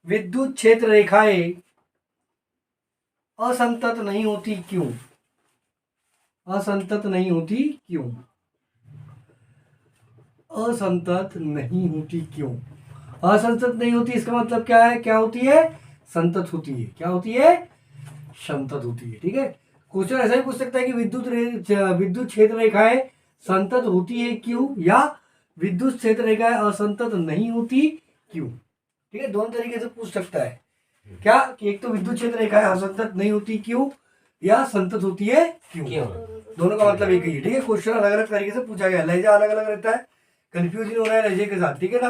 विद्युत क्षेत्र रेखाएं असंतत नहीं होती क्यों? असंतत नहीं होती क्यों? असंतत नहीं होती क्यों? असंतत नहीं होती इसका मतलब क्या है? क्या होती है? संतत होती है। क्या होती है? संतत होती है। ठीक है, क्वेश्चन ऐसा ही पूछ सकता है कि विद्युत क्षेत्र रेखाएं संतत होती है क्यों, या विद्युत क्षेत्र रेखाएं असंतत नहीं होती क्यों। ठीक है, दोनों तरीके से पूछ सकता है। क्या कि एक तो विद्युत क्षेत्र रेखाएं असंतत नहीं होती क्यों, या संतत होती है क्यों। दोनों का मतलब एक ही है। ठीक है, क्वेश्चन अलग अलग तरीके से पूछा गया, लहजा अलग अलग रहता है, कंफ्यूज नहीं हो रहा है लहजे के साथ। ठीक है ना,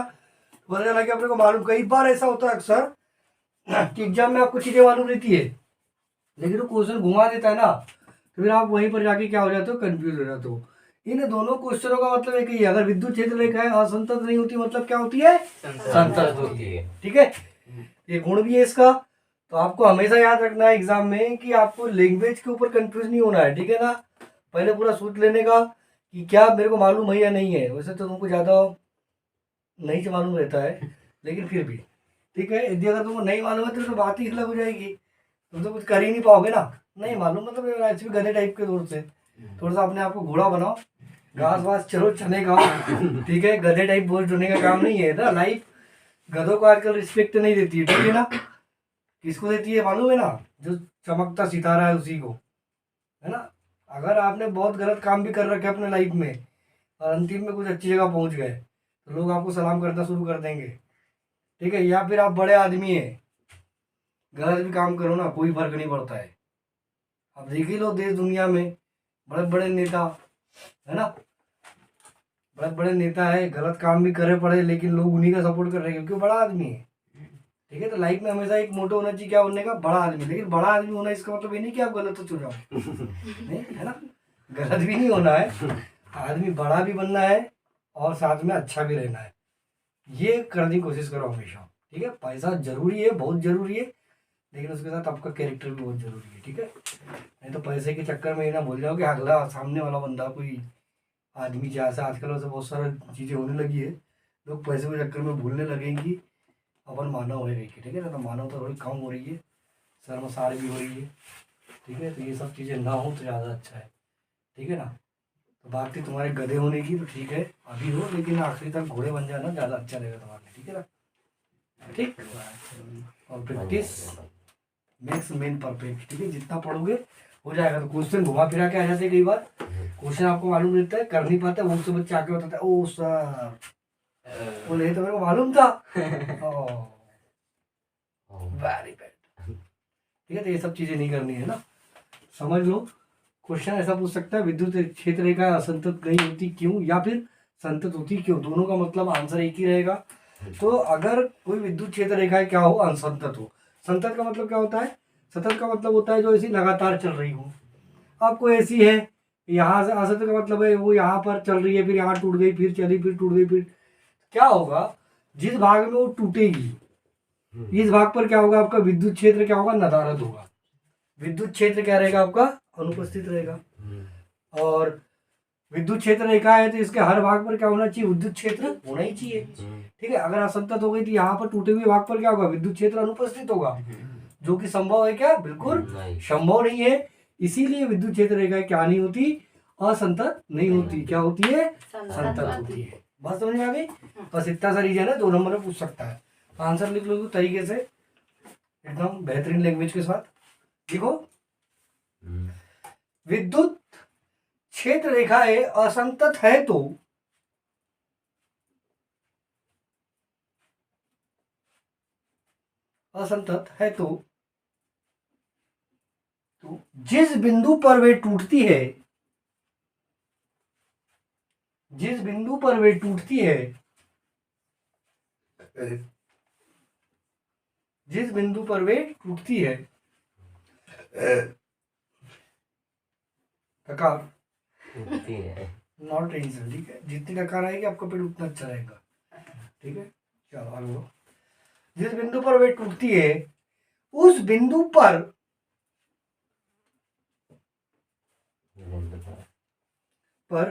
पता चला कि अपने को मालूम। कई बार ऐसा होता है अक्सर कि एग्जाम में आपको चीजें मालूम रहती है, लेकिन वो क्वेश्चन घुमा देता है ना, तो फिर आप वहीं पर जाके क्या हो जाते हो? कंफ्यूज हो जाते हो। इन दोनों क्वेश्चनों का मतलब एक ही है। अगर विद्युत क्षेत्र रेखाएं असंतत नहीं होती मतलब क्या होती है? संतत होती है। ठीक है, ये गुण भी है इसका। तो आपको हमेशा याद रखना है एग्जाम में कि आपको लैंग्वेज के ऊपर कंफ्यूज नहीं होना है। ठीक है ना, पहले पूरा सोच लेने का कि क्या मेरे को मालूम है या नहीं है। वैसे तो तुमको ज़्यादा नहीं से मालूम रहता है, लेकिन फिर भी ठीक है। यदि अगर तुमको नहीं मालूम है तो बात ही अलग हो जाएगी, तुम तो कुछ कर ही नहीं पाओगे ना। नहीं मालूम मतलब ऐसे भी गधे टाइप के दौर से थोड़ा सा अपने आप को घोड़ा बनाओ, घास वास चलो, चने खाओ। ठीक है, गधे टाइप बोझ ढोने का काम नहीं है ना। लाइफ गधों को आजकल रिस्पेक्ट नहीं देती है। ठीक है ना, किसको देती है मालूम है ना? जो चमकता सितारा है उसी को, है ना। अगर आपने बहुत गलत काम भी कर रखे अपने लाइफ में और अंतिम में कुछ अच्छी जगह पहुंच गए तो लोग आपको सलाम करना शुरू कर देंगे। ठीक है, या फिर आप बड़े आदमी हैं, गलत भी काम करो ना कोई फर्क नहीं पड़ता है। आप देख ही लो देश दुनिया में बड़े बड़े नेता, है ना, बड़े बड़े नेता है, गलत काम भी करे पड़े लेकिन लोग उन्हीं का सपोर्ट कर रहे हैं क्योंकि बड़ा आदमी है। ठीक है, तो लाइफ में हमेशा एक मोटो होना चाहिए, क्या होने का? बड़ा आदमी। लेकिन बड़ा आदमी होना इसका मतलब ये नहीं कि आप गलत हो जाओ, नहीं, है ना, गलत भी नहीं होना है। आदमी बड़ा भी बनना है और साथ में अच्छा भी रहना है, ये करने की कोशिश करो हमेशा। ठीक है, पैसा जरूरी है, बहुत जरूरी है, लेकिन उसके साथ आपका कैरेक्टर भी बहुत जरूरी है। ठीक है, नहीं तो पैसे के चक्कर में ये ना भूल जाओ कि अगला सामने वाला बंदा कोई आदमी जैसा आजकल वैसे बहुत सारी चीज़ें होने लगी है, लोग पैसे के चक्कर में भूलने लगेंगी अपन मानव है। ठीक है ना, तो मानव तो थोड़ी कम हो रही है, शर्मसार भी हो रही है। ठीक है, तो ये सब चीज़ें ना हो तो ज़्यादा अच्छा है। ठीक है ना, तो बात थी तुम्हारे गधे होने की, तो ठीक है अभी हो, लेकिन आखिरी तक घोड़े बन जाना ज़्यादा अच्छा रहेगा तुम्हारे लिए। ठीक है ना, ठीक। और प्रैक्टिस मेक्स मैन परफेक्ट। ठीक है, जितना पढ़ोगे हो जाएगा। तो क्वेश्चन घुमा फिरा के आ जाते कई बार, क्वेश्चन आपको मालूम रहता है, कर नहीं पाते, वो से बच्चे आके बताते हैं ओ सर बोले तो मेरे को मालूम था। Very bad. ठीक है, तो ये सब चीजें नहीं करनी है ना, समझ लो। क्वेश्चन ऐसा पूछ सकता है विद्युत क्षेत्र रेखा असंतत नहीं होती क्यों, या फिर संतत होती क्यों। दोनों का मतलब आंसर एक ही रहेगा। तो अगर कोई विद्युत क्षेत्र रेखा क्या हो? असंतत हो। संतत का मतलब क्या होता है? सतत का मतलब होता है जो ऐसी लगातार चल रही हो। आपको ऐसी है, यहाँ से असंतत का मतलब है वो यहाँ पर चल रही है, फिर यहाँ टूट गई, फिर चली, फिर टूट गई, फिर क्या होगा? जिस भाग में वो टूटेगी इस भाग पर क्या होगा? आपका विद्युत क्षेत्र क्या होगा? नदारद होगा। विद्युत क्षेत्र क्या रहेगा? आपका अनुपस्थित रहेगा। और विद्युत क्षेत्र रेखा है तो इसके हर भाग पर क्या होना चाहिए? विद्युत क्षेत्र होना ही चाहिए। ठीक है, अगर असंतत हो गई तो यहाँ पर टूटे हुए भाग पर क्या होगा? विद्युत क्षेत्र अनुपस्थित होगा, जो कि संभव है क्या? बिल्कुल संभव नहीं है। इसीलिए विद्युत क्षेत्र रेखा क्या नहीं होती? असंतत नहीं होती। क्या होती है? संतत होती है। बात समझ में आ गई? बस इतना सा रीजन है, 2 नंबर में पूछ सकता है। आंसर लिख लो तरीके से, एकदम बेहतरीन लैंग्वेज के साथ लिखो। विद्युत क्षेत्र रेखाएं असंतत है तो असंतत है तो जिस बिंदु पर वे टूटती है, जिस बिंदु पर वे टूटती है, जिस बिंदु पर वे टूटती है, टकार नॉट टेंशन। ठीक है, जितनी टकार आएगी आपका पेट उतना अच्छा रहेगा। ठीक है, चलो आगे बढ़ो। जिस बिंदु पर वे टूटती है उस बिंदु पर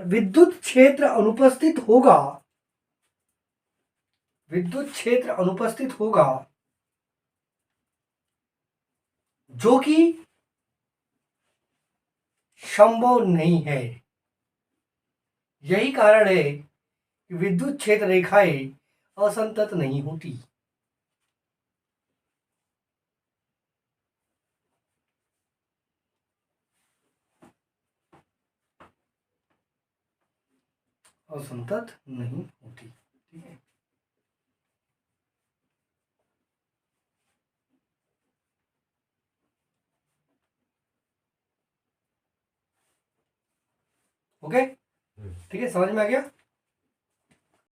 विद्युत क्षेत्र अनुपस्थित होगा। विद्युत क्षेत्र अनुपस्थित होगा जो कि संभव नहीं है। यही कारण है कि विद्युत क्षेत्र रेखाएं असंतत नहीं होती। असंतत नहीं होती, ठीक है। ओके, ठीक है, समझ में आ गया।